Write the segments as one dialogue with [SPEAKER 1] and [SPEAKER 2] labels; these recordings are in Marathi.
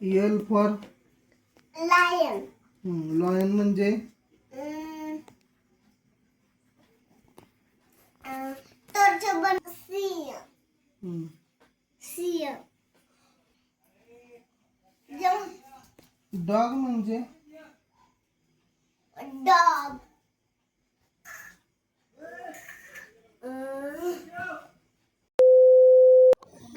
[SPEAKER 1] L for
[SPEAKER 2] lion.
[SPEAKER 1] लॉयन म्हणजे
[SPEAKER 2] तर्जबन सिंह. सिंह.
[SPEAKER 1] डॉग म्हणजे
[SPEAKER 2] डॉग.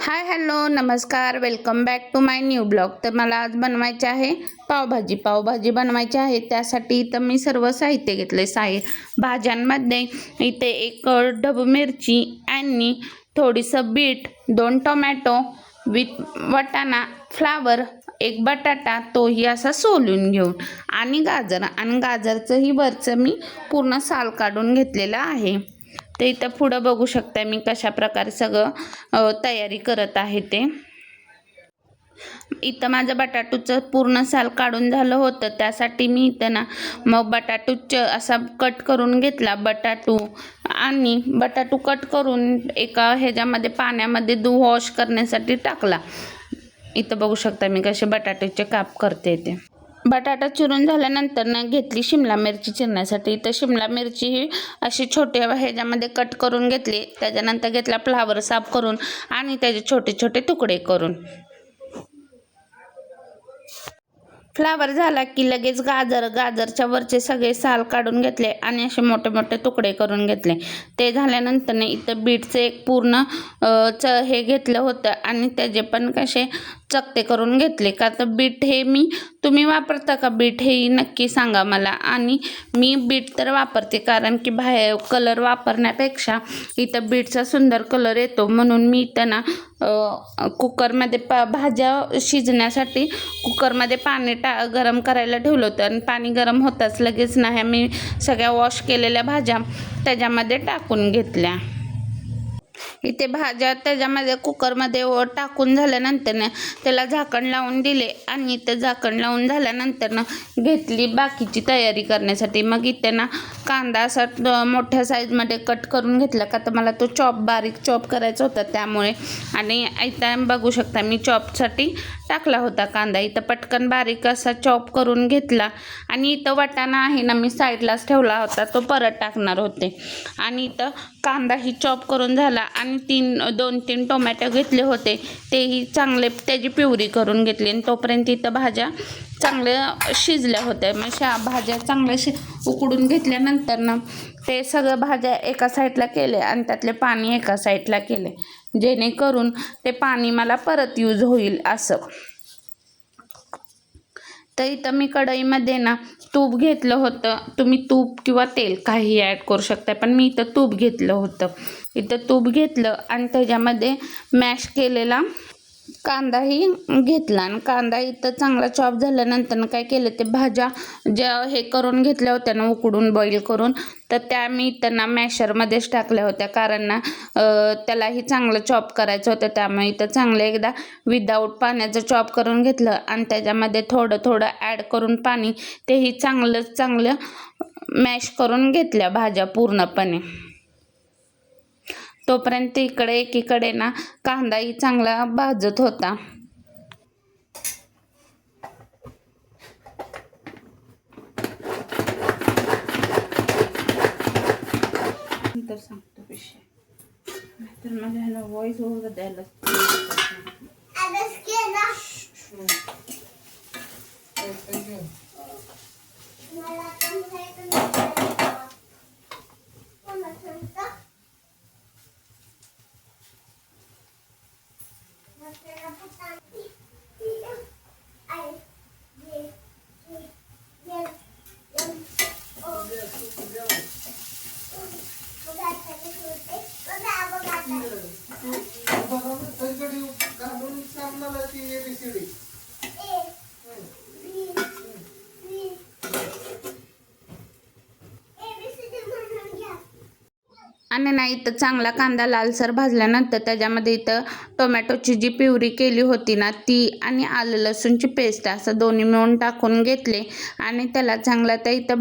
[SPEAKER 3] हाय हॅलो नमस्कार, welcome back to my new blog. तर मला आज बनवायचे आहे पावभाजी बनवायची आहे. त्यासाठी इथं मी सर्व साहित्य घेतले. भाज्यांमध्ये इथे एक ढबू मिरची आणि थोडीसं बीट, 2 टोमॅटो विथ वाटाणा, फ्लावर, एक बटाटा तोही असा सोलून घेऊन, आणि गाजरचंही वरचं मी पूर्ण साल काढून घेतलेलं आहे. ते इथं पुढं बघू शकता मी कशा प्रकारे सगळं तयारी करत आहे ते. इथं माझं बटाटूचं पूर्ण साल काढून झालं होतं. त्यासाठी मी इथं ना मग असा कट करून घेतला आणि बटाटू कट करून एका ह्याच्यामध्ये पाण्यामध्ये वॉश करण्यासाठी टाकला. इथं बघू शकता मी कसे बटाट्याचे काप करते ते. बटाटा चिरून झाल्यानंतर ना घेतली शिमला मिरची चिरण्यासाठी. तर शिमला मिरची ही अशी छोट्या ह्याच्यामध्ये कट करून घेतली. त्याच्यानंतर घेतला फ्लावर साफ करून आणि त्याचे छोटे छोटे तुकडे करून. फ्लावर झाला की लगेच गाजरच्या वरचे सगळे साल काढून घेतले आणि असे मोठे मोठे तुकडे करून घेतले. ते झाल्यानंतर इथं बीटचे एक पूर्ण हे घेतलं होतं आणि त्याचे पण कसे चकते करून घेतले. का तर बीट हे तुम्ही वापरता का बीट हे नक्की सांगा मला. आणि मी बीट तर वापरते, कारण की बाहेर कलर वापरण्यापेक्षा इथं बीटचा सुंदर कलर येतो. म्हणून मी इथं ना कुकरमध्ये भाज्या शिजण्यासाठी कुकरमध्ये पाणी गरम करायला ठेवलं होतं आणि पाणी गरम होताच लगेच ना ह्या मी सगळ्या वॉश केलेल्या भाज्या त्याच्यामध्ये टाकून घेतल्या. इथे भाज्या त्याच्यामध्ये कुकरमध्ये टाकून झाल्यानंतर ना त्याला झाकण लावून दिले आणि इथे झाकण लावून झाल्यानंतर ना घेतली बाकीची तयारी करण्यासाठी. मग इथे ना कांदा असा मोठ्या साईजमध्ये कट करून घेतला, का तर मला तो बारीक चॉप करायचा होता त्यामुळे. आणि इथं बघू शकता मी चॉपसाठी टाकला होता कांदा. इथं पटकन बारीक असा चॉप करून घेतला. आणि इथं वाटाणा आहे ना मी साईडलाच ठेवला होता, तो परत टाकणार होते. आणि इथं कांदाही चॉप करून झाला आणि 2-3 टोमॅटो घेतले होते, तेही चांगले त्याची प्युरी करून घेतली. आणि तोपर्यंत इथं भाज्या चांगल्या शिजल्या होत्या. मग भाज्या चांगल्या उकडून घेतल्यानंतर ना ते सगळं भाज्या एका साईडला केले आणि त्यातले पाणी एका साईडला केले, जेणेकरून ते पाणी मला परत यूज होईल असं. तर इथं मी कढईमध्ये ना तूप घेतलं होतं. तुम्ही तूप किंवा तेल काही ॲड करू शकता, पण मी इथं तूप घेतलं होतं. इथं तूप घेतलं आणि त्याच्यामध्ये मॅश केलेला कांदाही घेतला. आणि कांदा इथं चांगला चॉप झाल्यानंतर काय केलं, ते भाज्या ज्या हे करून घेतल्या होत्या ना उकडून बॉईल करून, तर त्या मी त्यांना मॅशरमध्येच टाकल्या होत्या, कारण ना त्यालाही चांगलं चॉप करायचं होतं. त्यामुळे इथं चांगलं एकदा विदाऊट पाण्याचं चॉप करून घेतलं आणि त्याच्यामध्ये थोडं ॲड करून पाणी, तेही चांगलं मॅश करून घेतल्या भाज्या पूर्णपणे. तोपर्यंत एकीकडे ना कांदाही चांगला भाजत होता. नंतर सांगतो विषय, नाहीतर माझ्या ह्याला व्हॉइस ओव्हर द्यायला आणि नाही तर चांगला कांदा लालसर भाजल्यानंतर त्याच्यामध्ये इथं टोमॅटोची जी प्युरी केली होती ना ती आणि आलं लसूणची पेस्ट असं दोन्ही मिळून टाकून घेतले आणि त्याला चांगलं त्या इथं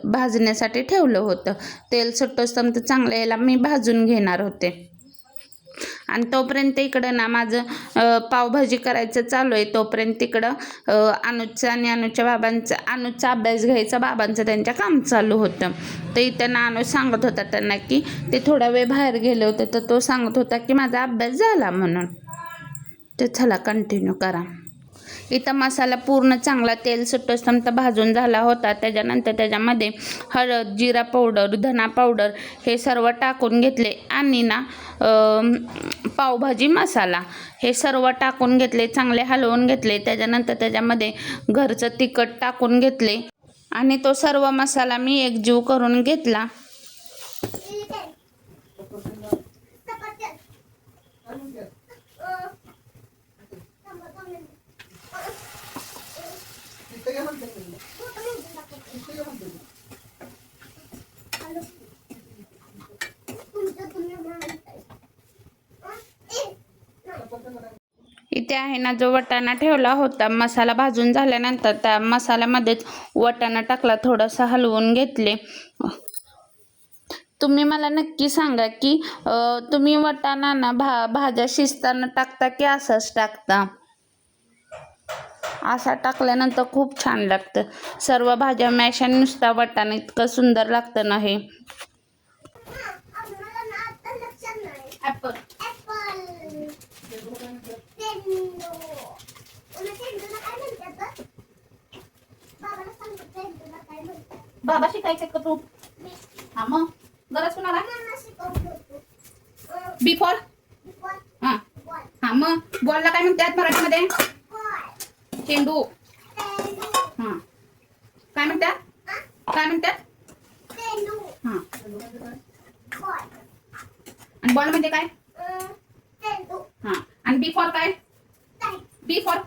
[SPEAKER 3] भाजण्यासाठी ठेवलं होतं. तेल सुटोस्तम तर चांगलं याला मी भाजून घेणार होते. आणि तोपर्यंत इकडं ना माझं पावभाजी करायचं चालू आहे. तोपर्यंत इकडं अनुजचा आणि अनुजचा अभ्यास घ्यायचा, बाबांचं त्यांच्या काम चालू होतं. तर इथं ना अनुज सांगत होता त्यांना की ते थोडा वेळ बाहेर गेले होते, तर तो सांगत होता की माझा अभ्यास झाला म्हणून. तर चला कंटिन्यू करा. इथं मसाला पूर्ण चांगला तेल सुटोपर्यंत भाजून झाला होता. त्याच्यानंतर त्याच्यामध्ये हळद, जिरा पावडर, धना पावडर हे सर्व टाकून घेतले आणि ना पावभाजी मसाला हे सर्व टाकून घेतले, चांगले हलवून घेतले. त्याच्यानंतर त्याच्यामध्ये घरचं तिखट टाकून घेतले आणि तो सर्व मसाला मी एकजीव करून घेतला. इथे आहे ना जो वाटाणा ठेवला होता, मसाला भाजून झाल्यानंतर त्या मसाल्यामध्येच वाटाणा टाकला, थोडासा हलवून घेतले. तुम्ही मला नक्की सांगा की तुम्ही वाटाणा ना भाज्या शिजताना टाकता की असंच टाकता? असा टाकल्यानंतर खूप छान लागतं. सर्व भाज्या मॅश आणि नुसता वाटाणा इतकं सुंदर लागतं ना हे. ॲपल बाबा शिकायचे का तू? हा मग गरज कुणाला? बी फॉर हा हा मग बॉलला काय म्हणतात मराठीमध्ये? चेंडू. हा काय म्हणतात? काय म्हणतात? हा आणि बॉल म्हणजे काय? हा आणि बी फॉर काय? बी फॉर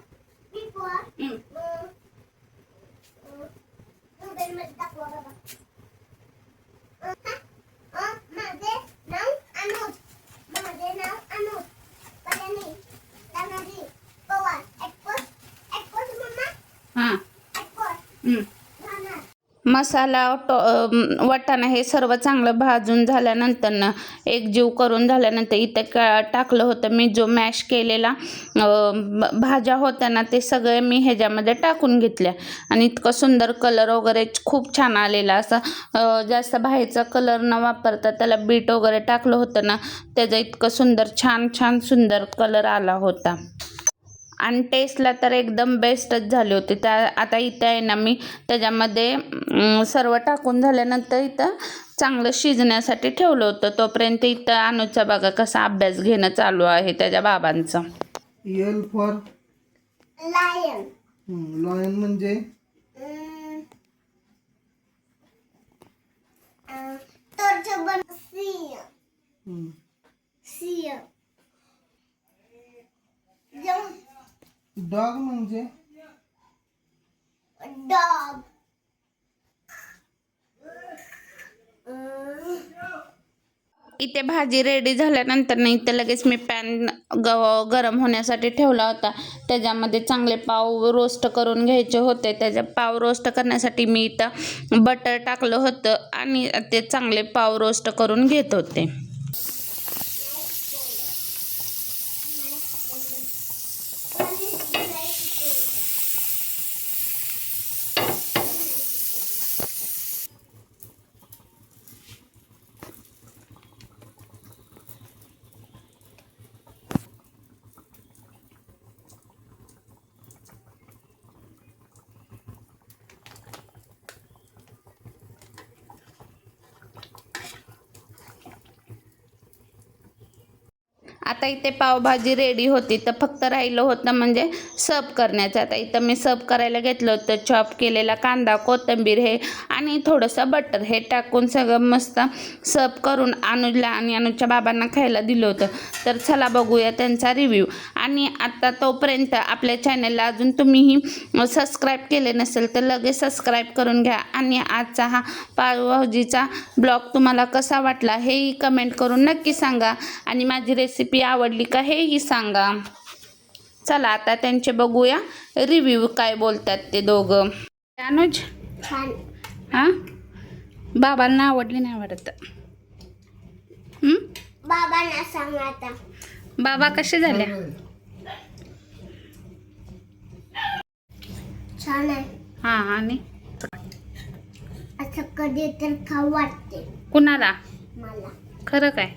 [SPEAKER 3] मसाला वाटाणा हे सर्व चांगलं भाजून झाल्यानंतर ना एकजीव करून झाल्यानंतर इथं टाकलं होतं मी जो मॅश केलेला भाज्या होत्या ना, ते सगळे मी ह्याच्यामध्ये टाकून घेतल्या आणि इतकं सुंदर कलर वगैरे खूप छान आलेला. असा जास्त बाहेरचा कलर न वापरता त्याला बीट वगैरे टाकलं होतं ना, त्याचा इतकं सुंदर छान सुंदर कलर आला होता आणि टेस्टला तर एकदम बेस्टच झाले होते. आता इथं आहे ना मी त्याच्यामध्ये सर्व टाकून झाल्यानंतर इथं चांगलं शिजण्यासाठी ठेवलं होतं. तोपर्यंत इथं अनुजचा बघा कसा अभ्यास घेणं चालू आहे त्याच्या बाबांचं.
[SPEAKER 1] L for
[SPEAKER 2] lion.
[SPEAKER 1] लॉयन म्हणजे डॉग म्हणजे
[SPEAKER 2] डॉग.
[SPEAKER 3] इथे भाजी रेडी झाल्यानंतर ना इथं लगेच मी पॅन गरम होण्यासाठी ठेवला होता. त्याच्यामध्ये चांगले पाव रोस्ट करून घ्यायचे होते. त्याच्या पाव रोस्ट करण्यासाठी मी इथं बटर टाकलं होतं आणि ते चांगले पाव रोस्ट करून घेत होते. आता इथे पावभाजी रेडी होती, तर फक्त राहिलं होतं म्हणजे सर्व करण्याचं. आता इथं मी सर्व करायला घेतलं होतं. चॉप केलेला कांदा, कोथिंबीर हे आणि थोडंसं बटर हे टाकून सगळं मस्त सर्व करून अनुजला आणि अनुजच्या बाबांना खायला दिलं होतं. तर चला बघूया त्यांचा रिव्ह्यू. आणि आता तोपर्यंत आपल्या चॅनलला अजून तुम्हीही सबस्क्राईब केले नसेल तर लगेच सबस्क्राईब करून घ्या. आणि आजचा हा पावभाजीचा ब्लॉग तुम्हाला कसा वाटला हेही कमेंट करून नक्की सांगा. आणि माझी रेसिपी आवडली का हेही सांगा. चला आता त्यांचे बघूया रिव्ह्यू काय बोलतात ते दोघं. अनुज
[SPEAKER 2] छान.
[SPEAKER 3] हां बाबांना आवडली नाही वाटत?
[SPEAKER 2] बाबांना सांग आता.
[SPEAKER 3] बाबा कसे झाल्या?
[SPEAKER 2] छान आहे.
[SPEAKER 3] हां आणि
[SPEAKER 2] असं कधी तर खाऊ वाटते
[SPEAKER 3] कुणाला?
[SPEAKER 2] मला.
[SPEAKER 3] खरं काय?